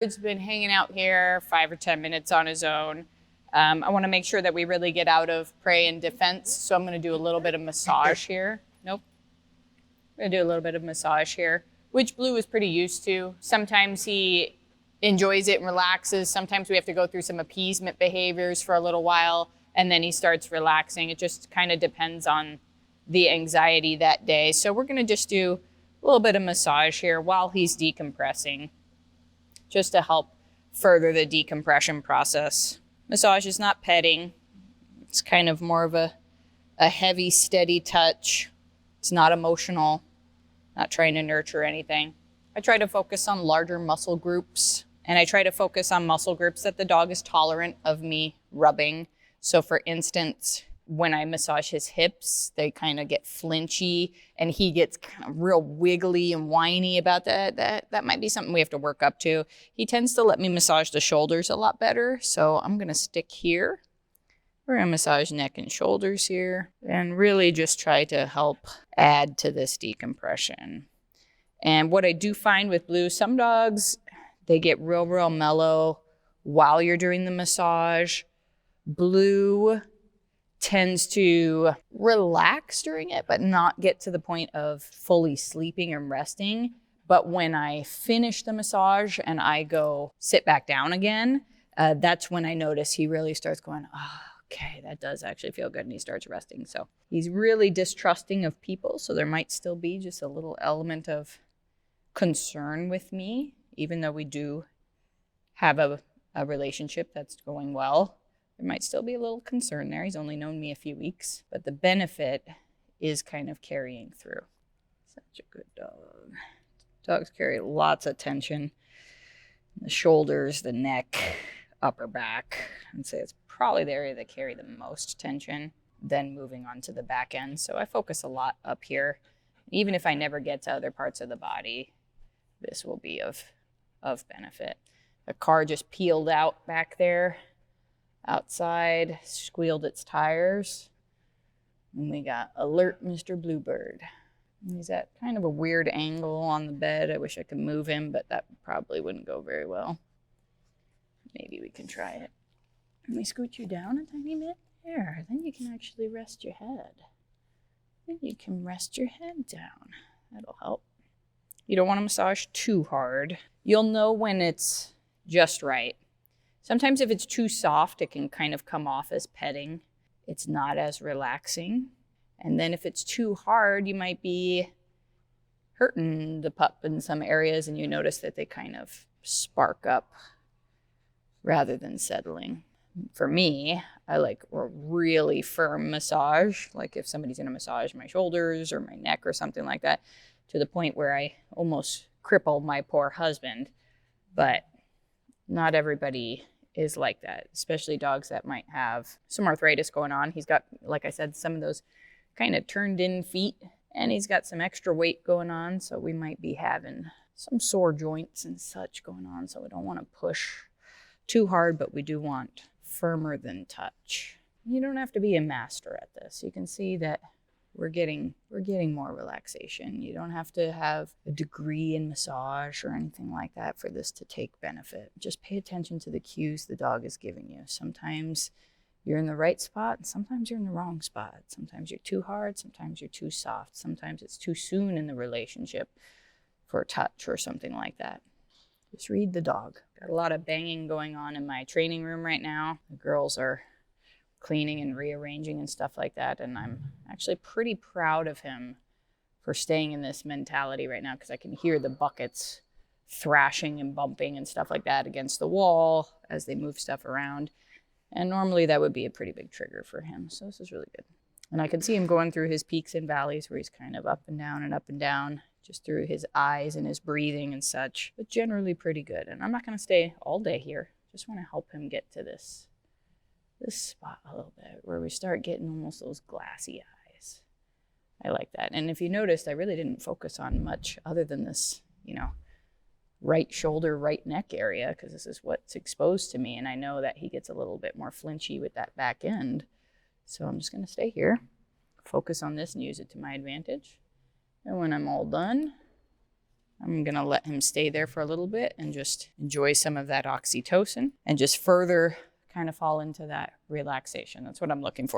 He's been hanging out here 5 or 10 minutes on his own. I want to make sure that we really get out of prey and defense, so I'm going to do a little bit of massage here. Nope. I'm going to do a little bit of massage here, which Blue is pretty used to. Sometimes he enjoys it and relaxes. Sometimes we have to go through some appeasement behaviors for a little while, and then he starts relaxing. It just kind of depends on the anxiety that day. So we're going to just do a little bit of massage here while he's decompressing, just to help further the decompression process. Massage is not petting. It's kind of more of a heavy, steady touch. It's not emotional, not trying to nurture anything. I try to focus on larger muscle groups, and I try to focus on muscle groups that the dog is tolerant of me rubbing. So for instance, when I massage his hips, they kind of get flinchy and he gets kind of real wiggly and whiny about that. That might be something we have to work up to. He tends to let me massage the shoulders a lot better. So I'm going to stick here. We're going to massage neck and shoulders here and really just try to help add to this decompression. And what I do find with Blue, some dogs, they get real mellow while you're doing the massage. Blue tends to relax during it, but not get to the point of fully sleeping and resting. But when I finish the massage and I go sit back down again, that's when I notice he really starts going, oh, okay, that does actually feel good. And he starts resting. So he's really distrusting of people. So there might still be just a little element of concern with me, even though we do have a relationship that's going well. There might still be a little concern there. He's only known me a few weeks, but the benefit is kind of carrying through. Such a good dog. Dogs carry lots of tension. The shoulders, the neck, upper back. I'd say it's probably the area that carry the most tension, then moving on to the back end. So I focus a lot up here. Even if I never get to other parts of the body, this will be of benefit. The car just peeled out back there. Outside, squealed its tires. And we got alert Mr. Bluebird. He's at kind of a weird angle on the bed. I wish I could move him, but that probably wouldn't go very well. Maybe we can try it. Let me scoot you down a tiny bit. There, then you can actually rest your head. Then you can rest your head down. That'll help. You don't want to massage too hard. You'll know when it's just right. Sometimes if it's too soft, it can kind of come off as petting. It's not as relaxing. And then if it's too hard, you might be hurting the pup in some areas and you notice that they kind of spark up rather than settling. For me, I like a really firm massage. Like if somebody's gonna massage my shoulders or my neck or something like that, to the point where I almost crippled my poor husband. But not everybody is like that, especially dogs that might have some arthritis going on. He's got, like I said, some of those kind of turned in feet, and he's got some extra weight going on. So we might be having some sore joints and such going on. So we don't want to push too hard, but we do want firmer than touch. You don't have to be a master at this. You can see that we're getting more relaxation. You don't have to have a degree in massage or anything like that for this to take benefit. Just pay attention to the cues the dog is giving you. Sometimes you're in the right spot, and sometimes you're in the wrong spot. Sometimes you're too hard, sometimes you're too soft. Sometimes it's too soon in the relationship for a touch or something like that. Just read the dog. Got a lot of banging going on in my training room right now. The girls are cleaning and rearranging and stuff like that. And I'm actually pretty proud of him for staying in this mentality right now, because I can hear the buckets thrashing and bumping and stuff like that against the wall as they move stuff around. And normally that would be a pretty big trigger for him. So this is really good. And I can see him going through his peaks and valleys where he's kind of up and down, just through his eyes and his breathing and such, but generally pretty good. And I'm not going to stay all day here. Just want to help him get to this spot a little bit where we start getting almost those glassy eyes. I like that. And if you noticed, I really didn't focus on much other than this, right shoulder, right neck area, because this is what's exposed to me. And I know that he gets a little bit more flinchy with that back end. So I'm just going to stay here, focus on this and use it to my advantage. And when I'm all done, I'm gonna let him stay there for a little bit and just enjoy some of that oxytocin and just further kind of fall into that relaxation. That's what I'm looking for.